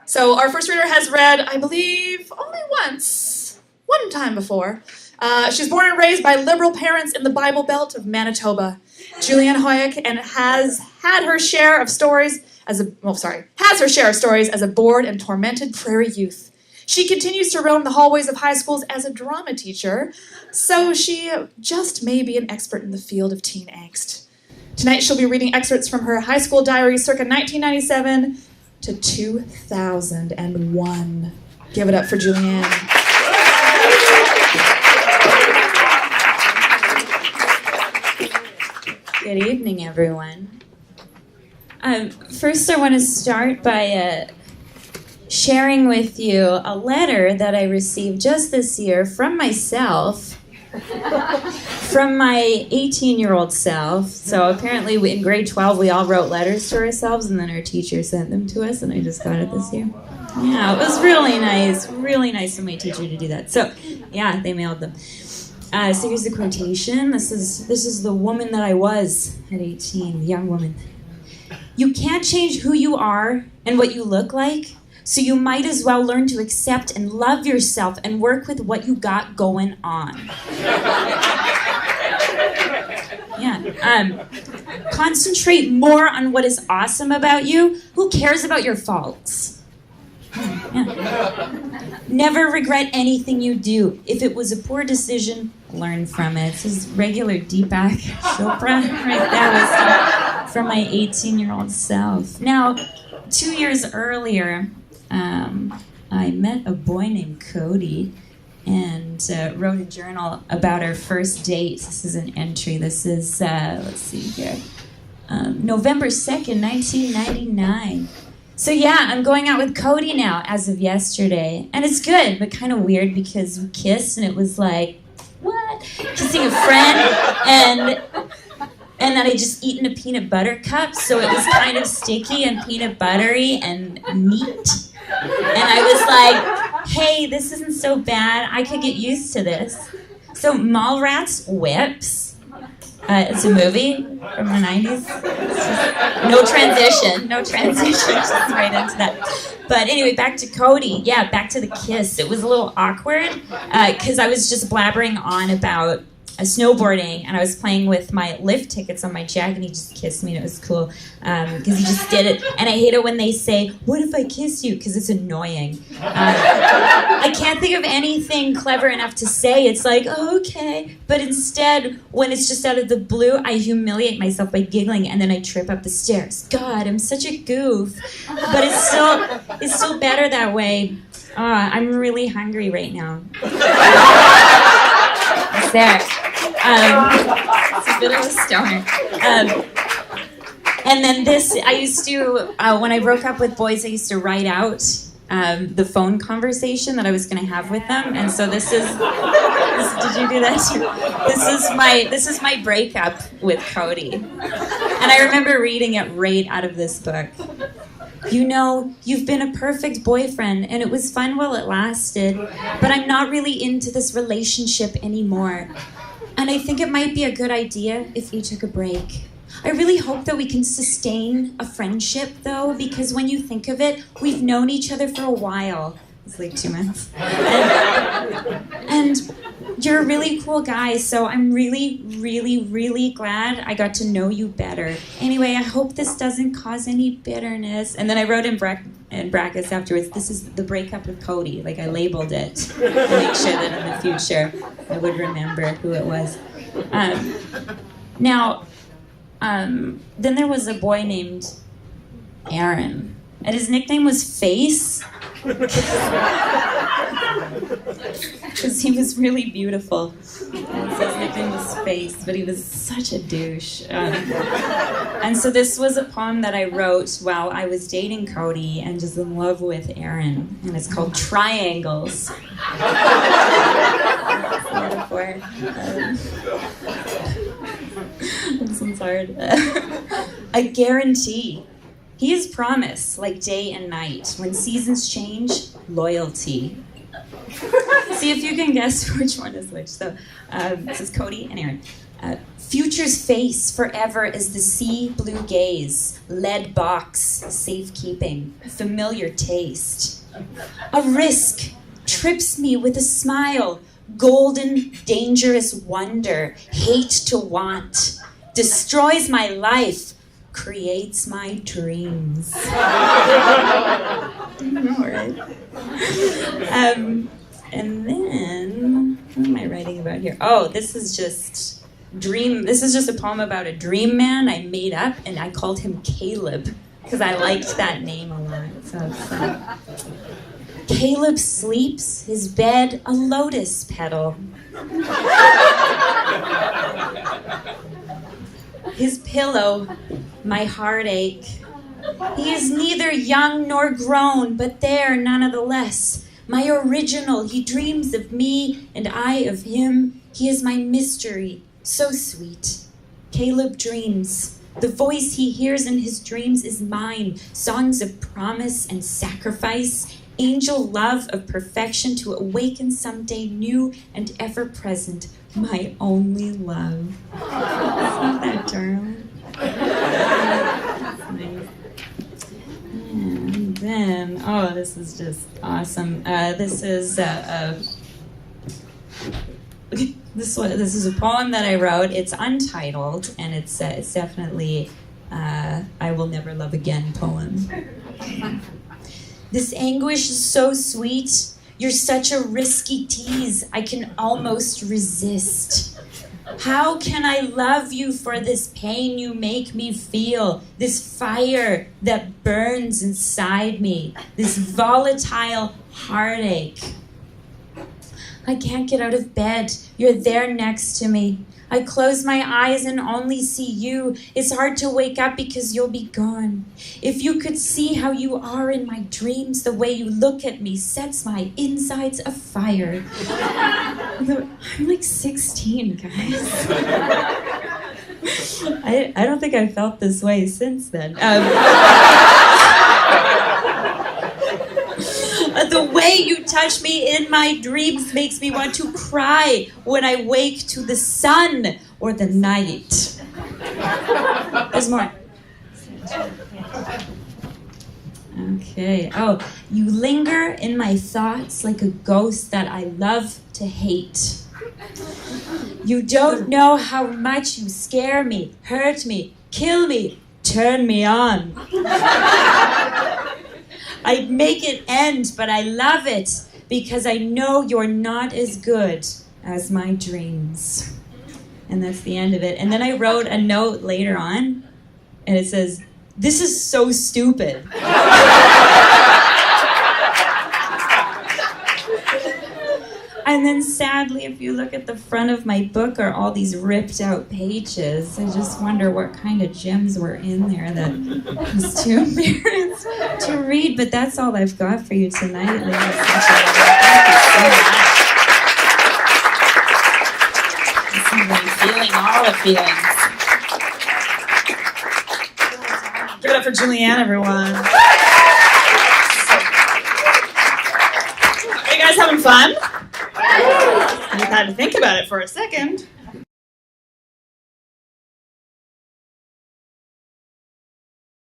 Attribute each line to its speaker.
Speaker 1: So our first reader has read, I believe, only one time before. She's born and raised by liberal parents in the Bible Belt of Manitoba. Julianne Hoyek, and has her share of stories as a bored and tormented prairie youth. She continues to roam the hallways of high schools as a drama teacher, so she just may be an expert in the field of teen angst. Tonight she'll be reading excerpts from her high school diary circa 1997 to 2001. Give it up for Julianne.
Speaker 2: Good evening, everyone. First, I want to start by sharing with you a letter that I received just this year from myself, from my 18-year-old self. So apparently in grade 12, we all wrote letters to ourselves, and then our teacher sent them to us, and I just got it this year. Yeah, it was really nice of my teacher to do that. So, yeah, they mailed them. So here's the quotation. This is the woman that I was at 18, the young woman. You can't change who you are and what you look like, so you might as well learn to accept and love yourself and work with what you got going on. Yeah. Concentrate more on what is awesome about you. Who cares about your faults? Yeah. Never regret anything you do. If it was a poor decision, learn from it. This is regular Deepak Chopra right there was from my 18-year-old self. Now, 2 years earlier, I met a boy named Cody and wrote a journal about our first date. This is an entry. This is, let's see here, November 2nd, 1999. So yeah, I'm going out with Cody now as of yesterday. And it's good, but kind of weird because we kissed and it was like, what? Kissing a friend and then I just eaten a peanut butter cup, so it was kind of sticky and peanut buttery and neat. And I was like, hey, this isn't so bad. I could get used to this. So Mallrats Whips. It's a movie from the 90s. No transition, just right into that. But anyway, back to Cody. Yeah, back to the kiss. It was a little awkward because I was just blabbering on about snowboarding, and I was playing with my lift tickets on my jacket, and he just kissed me, and it was cool because he just did it. And I hate it when they say, what if I kiss you? Because it's annoying. I can't think of anything clever enough to say. It's like, oh, okay. But instead, when it's just out of the blue, I humiliate myself by giggling, and then I trip up the stairs. God, I'm such a goof. But it's still better that way. I'm really hungry right now. It's there. It's a bit of a stoner. And then this, I used to, when I broke up with boys, I used to write out the phone conversation that I was going to have with them. And so this, did you do that too? This is my breakup with Cody. And I remember reading it right out of this book. You know, you've been a perfect boyfriend, and it was fun while it lasted, but I'm not really into this relationship anymore. And I think it might be a good idea if you took a break. I really hope that we can sustain a friendship, though, because when you think of it, we've known each other for a while. It's like 2 months. And you're a really cool guy, so I'm really, really, really glad I got to know you better. Anyway, I hope this doesn't cause any bitterness. And then I wrote in brackets afterwards, this is the breakup with Cody. Like, I labeled it to make sure that in the future I would remember who it was. Then there was a boy named Aaron, and his nickname was Face. Because he was really beautiful. And so his nickname was Face, but he was such a douche. And so this was a poem that I wrote while I was dating Cody and just in love with Aaron. And it's called Triangles. This one's hard. I guarantee. He is promise, like day and night. When seasons change, loyalty. See if you can guess which one is which. So this is Cody and Aaron. Future's face forever is the sea blue gaze, lead box, safekeeping, familiar taste. A risk trips me with a smile, golden, dangerous wonder, hate to want, destroys my life, creates my dreams. I know, right? And then, what am I writing about here? Oh, this is just a poem about a dream man I made up, and I called him Caleb because I liked that name a lot. So Caleb sleeps, his bed a lotus petal. His pillow, my heartache. He is neither young nor grown, but there nonetheless. My original, he dreams of me and I of him. He is my mystery. So sweet. Caleb dreams. The voice he hears in his dreams is mine. Songs of promise and sacrifice. Angel love of perfection to awaken someday new and ever present. My only love. Isn't that darling? That's nice. And then, this is just awesome. This is This is a poem that I wrote. It's untitled, and it's definitely I Will Never Love Again poem. This anguish is so sweet. You're such a risky tease. I can almost resist. How can I love you for this pain you make me feel? This fire that burns inside me. This volatile heartache. I can't get out of bed. You're there next to me. I close my eyes and only see you. It's hard to wake up because you'll be gone. If you could see how you are in my dreams, the way you look at me sets my insides afire. I'm like 16, guys. I don't think I've felt this way since then. The way you touch me in my dreams makes me want to cry when I wake to the sun or the night. There's more. Okay. Oh, you linger in my thoughts like a ghost that I love to hate. You don't know how much you scare me, hurt me, kill me, turn me on. I'd make it end, but I love it because I know you're not as good as my dreams. And that's the end of it. And then I wrote a note later on, and it says, "This is so stupid." And then sadly, if you look at the front of my book are all these ripped out pages. I just wonder what kind of gems were in there that I was too embarrassed to read. But that's all I've got for you tonight, ladies and gentlemen. Thank you so much. I'm feeling all the feelings.
Speaker 1: Give it up for Julianne, everyone. Are you guys having fun? You had to think about it for a second.